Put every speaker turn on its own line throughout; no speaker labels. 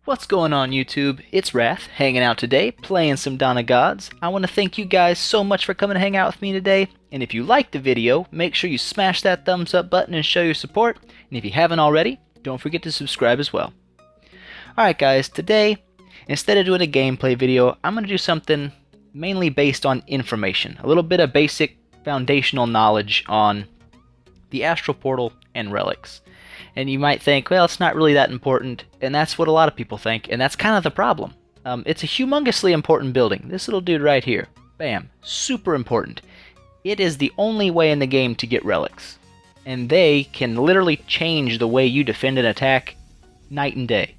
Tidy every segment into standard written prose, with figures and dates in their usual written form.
What's going on YouTube? It's Wrath, hanging out today, playing some Dawn of Gods. I want to thank you guys so much for coming to hang out with me today, and if you liked the video, make sure you smash that thumbs up button and show your support, and if you haven't already, don't forget to subscribe as well. Alright guys, today, instead of doing a gameplay video, I'm going to do something mainly based on information, a little bit of basic foundational knowledge on the Astral Portal and Relics. And you might think, well, it's not really that important, and that's what a lot of people think, and that's kind of the problem. It's a humongously important building. This little dude right here, bam, super important. It is the only way in the game to get relics, and they can literally change the way you defend and attack night and day.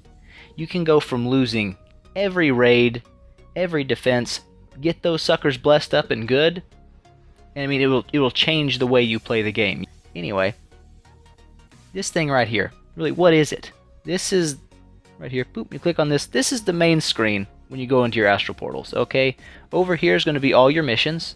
You can go from losing every raid, every defense, get those suckers blessed up and good, and I mean, it will change the way you play the game. Anyway, this thing right here, really, what is it? This is, right here, boop, you click on this. This is the main screen when you go into your Astral Portals, okay? Over here is going to be all your missions.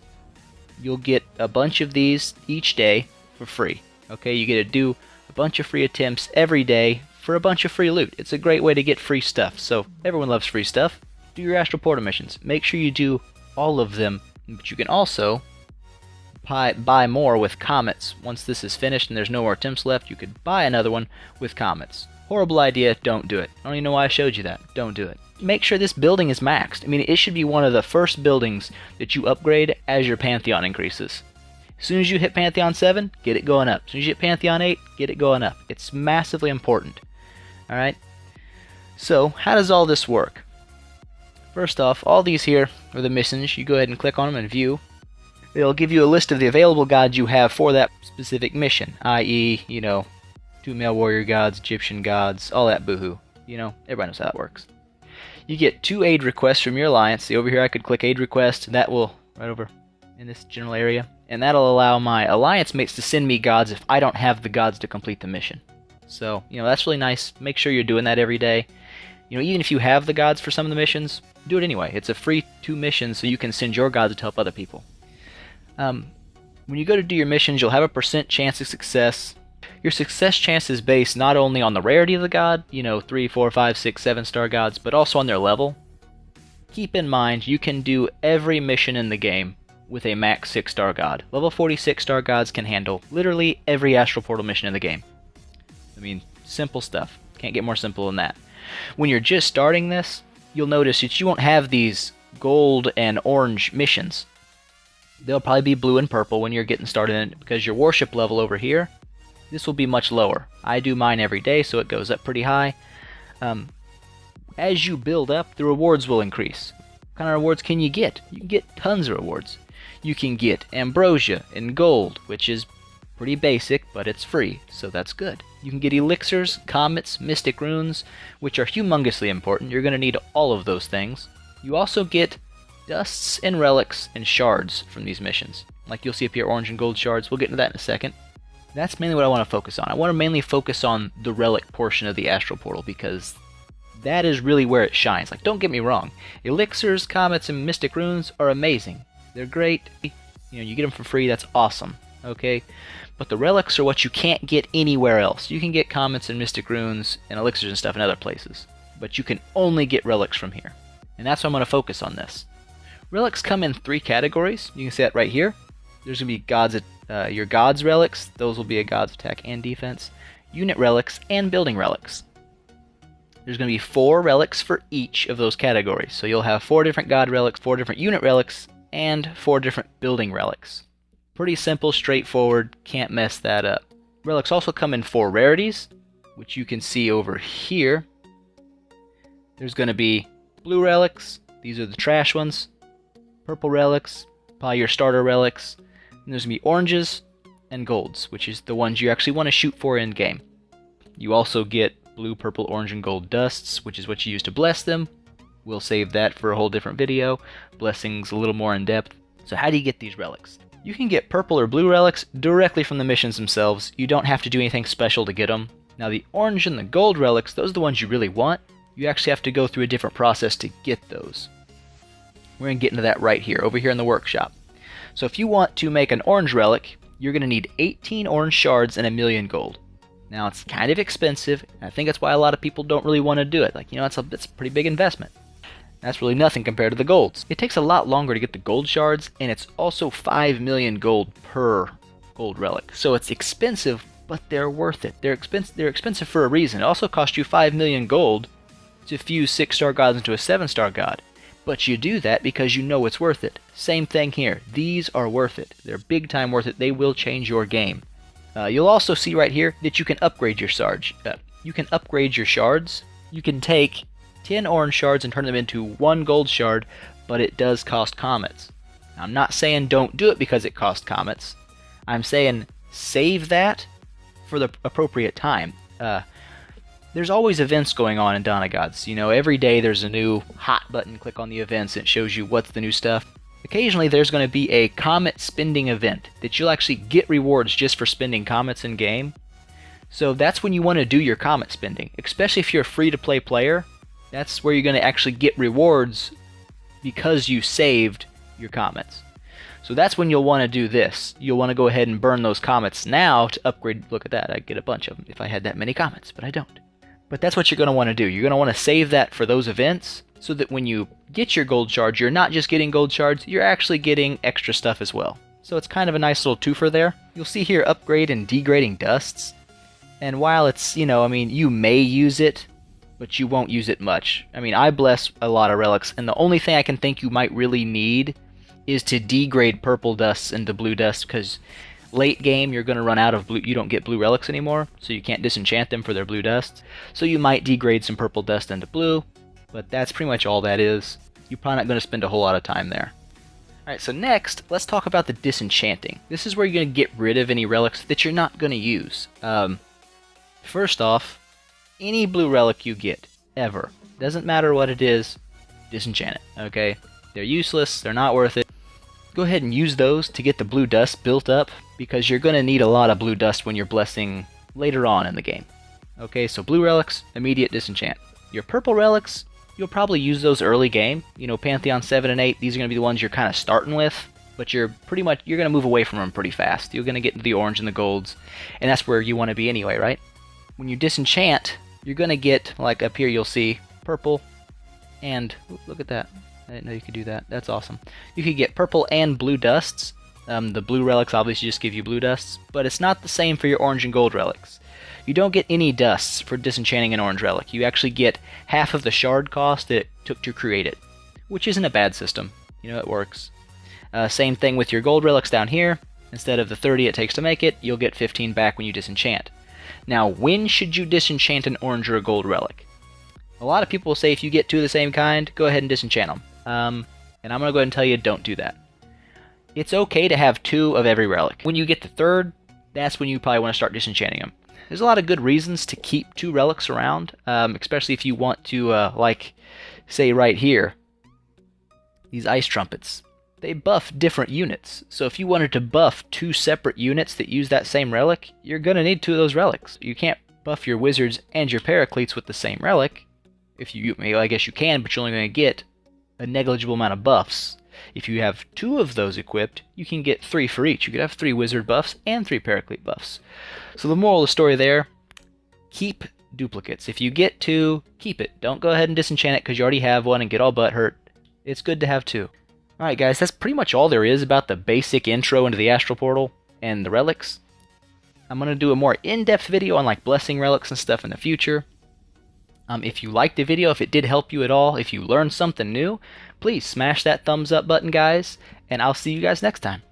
You'll get a bunch of these each day for free, okay? You get to do a bunch of free attempts every day for a bunch of free loot. It's a great way to get free stuff, so everyone loves free stuff. Do your Astral Portal missions. Make sure you do all of them, but you can also buy more with comets. Once this is finished and there's no more attempts left, you could buy another one with comets. Horrible idea, don't do it. I don't even know why I showed you that. Don't do it. Make sure this building is maxed. I mean, it should be one of the first buildings that you upgrade as your Pantheon increases. As soon as you hit Pantheon 7, get it going up. As soon as you hit Pantheon 8, get it going up. It's massively important. Alright? So, how does all this work? First off, all these here are the missions. You go ahead and click on them and view. It'll give you a list of the available gods you have for that specific mission, i.e., you know, 2 male warrior gods, Egyptian gods, all that boohoo. You know, everybody knows how it works. You get 2 aid requests from your alliance. See, over here I could click aid request, and that will, right over in this general area, and that'll allow my alliance mates to send me gods if I don't have the gods to complete the mission. So, you know, that's really nice. Make sure you're doing that every day. You know, even if you have the gods for some of the missions, do it anyway. It's a free 2 missions, so you can send your gods to help other people. When you go to do your missions, you'll have a % chance of success. Your success chance is based not only on the rarity of the god, you know, 3, 4, 5, 6, 7 star gods, but also on their level. Keep in mind, you can do every mission in the game with a max 6 star god. Level 46 star gods can handle literally every Astral Portal mission in the game. I mean, simple stuff. Can't get more simple than that. When you're just starting this, you'll notice that you won't have these gold and orange missions. They'll probably be blue and purple when you're getting started in it, because your worship level over here, this will be much lower. I do mine every day, so it goes up pretty high. As you build up, the rewards will increase. What kind of rewards can you get? You can get tons of rewards. You can get ambrosia and gold, which is pretty basic, but it's free, so that's good. You can get elixirs, comets, mystic runes, which are humongously important. You're going to need all of those things. You also get dusts and relics and shards from these missions. Like you'll see up here, orange and gold shards. We'll get into that in a second. That's mainly what I want to focus on. I want to mainly focus on the relic portion of the Astral Portal, because that is really where it shines. Like, don't get me wrong. Elixirs, comets, and mystic runes are amazing. They're great. You know, you get them for free. That's awesome. Okay? But the relics are what you can't get anywhere else. You can get comets and mystic runes and elixirs and stuff in other places, but you can only get relics from here. And that's why I'm going to focus on this. Relics come in 3 categories. You can see that right here. There's going to be gods, your gods relics. Those will be a god's attack and defense. Unit relics and building relics. There's going to be 4 relics for each of those categories. So you'll have 4 different god relics, 4 different unit relics, and 4 different building relics. Pretty simple, straightforward. Can't mess that up. Relics also come in 4 rarities, which you can see over here. There's going to be blue relics. These are the trash ones. Purple relics, probably your starter relics, and there's going to be oranges and golds, which is the ones you actually want to shoot for in game. You also get blue, purple, orange, and gold dusts, which is what you use to bless them. We'll save that for a whole different video. Blessings a little more in depth. So how do you get these relics? You can get purple or blue relics directly from the missions themselves. You don't have to do anything special to get them. Now the orange and the gold relics, those are the ones you really want. You actually have to go through a different process to get those. We're going to get into that right here, over here in the workshop. So if you want to make an orange relic, you're going to need 18 orange shards and 1,000,000 gold. Now, it's kind of expensive, and I think that's why a lot of people don't really want to do it. Like, you know, it's a pretty big investment. That's really nothing compared to the golds. It takes a lot longer to get the gold shards, and it's also 5 million gold per gold relic. So it's expensive, but they're worth it. They're expensive for a reason. It also costs you 5 million gold to fuse 6-star gods into a 7-star god. But you do that because you know it's worth it. Same thing here. These are worth it. They're big time worth it. They will change your game. You'll also see right here that you can upgrade your shards. You can take 10 orange shards and turn them into 1 gold shard, but it does cost comets. Now, I'm not saying don't do it because it costs comets. I'm saying save that for the appropriate time. There's always events going on in Dawn of Gods. You know, every day there's a new hot button. Click on the events, it shows you what's the new stuff. Occasionally there's going to be a comet spending event that you'll actually get rewards just for spending comets in game. So that's when you want to do your comet spending, especially if you're a free-to-play player. That's where you're going to actually get rewards because you saved your comets. So that's when you'll want to do this. You'll want to go ahead and burn those comets now to upgrade. Look at that, I'd get a bunch of them if I had that many comets, but I don't. But that's what you're going to want to do. You're going to want to save that for those events so that when you get your gold shards, you're not just getting gold shards, you're actually getting extra stuff as well. So it's kind of a nice little twofer there. You'll see here upgrade and degrading dusts. And while it's, you know, I mean, you may use it, but you won't use it much. I mean, I bless a lot of relics, and the only thing I can think you might really need is to degrade purple dusts into blue dusts, because late game you're going to run out of blue. You don't get blue relics anymore, so you can't disenchant them for their blue dusts. So you might degrade some purple dust into blue, but that's pretty much all that is. You're probably not going to spend a whole lot of time there. Alright, so next, let's talk about the disenchanting. This is where you're going to get rid of any relics that you're not going to use. First off, any blue relic you get, ever, doesn't matter what it is, disenchant it, okay? They're useless, they're not worth it. Go ahead and use those to get the blue dust built up, because you're going to need a lot of blue dust when you're blessing later on in the game. Okay, so blue relics, immediate disenchant. Your purple relics, you'll probably use those early game. You know, Pantheon 7 and 8, these are going to be the ones you're kind of starting with, but you're going to move away from them pretty fast. You're going to get into the orange and the golds, and that's where you want to be anyway, right? When you disenchant, you're going to get, like up here you'll see, purple and, look at that. I didn't know you could do that. That's awesome. You could get purple and blue dusts. The blue relics obviously just give you blue dusts, but it's not the same for your orange and gold relics. You don't get any dusts for disenchanting an orange relic. You actually get half of the shard cost that it took to create it, which isn't a bad system. You know, it works. Same thing with your gold relics down here. Instead of the 30 it takes to make it, you'll get 15 back when you disenchant. Now, when should you disenchant an orange or a gold relic? A lot of people will say if you get 2 of the same kind, go ahead and disenchant them. And I'm going to go ahead and tell you, don't do that. It's okay to have 2 of every relic. When you get the 3rd, that's when you probably want to start disenchanting them. There's a lot of good reasons to keep 2 relics around, especially if you want to, like, say right here, these ice trumpets. They buff different units. So if you wanted to buff 2 separate units that use that same relic, you're going to need 2 of those relics. You can't buff your wizards and your paracletes with the same relic. I guess you can, but you're only going to get a negligible amount of buffs. If you have 2 of those equipped, you can get 3 for each. You could have 3 wizard buffs and 3 paraclete buffs. So the moral of the story there, keep duplicates. If you get 2, keep it. Don't go ahead and disenchant it because you already have one and get all butthurt. It's good to have 2. Alright guys, that's pretty much all there is about the basic intro into the Astral Portal and the relics. I'm going to do a more in-depth video on like blessing relics and stuff in the future. If you liked the video, if it did help you at all, if you learned something new, please smash that thumbs up button guys, and I'll see you guys next time.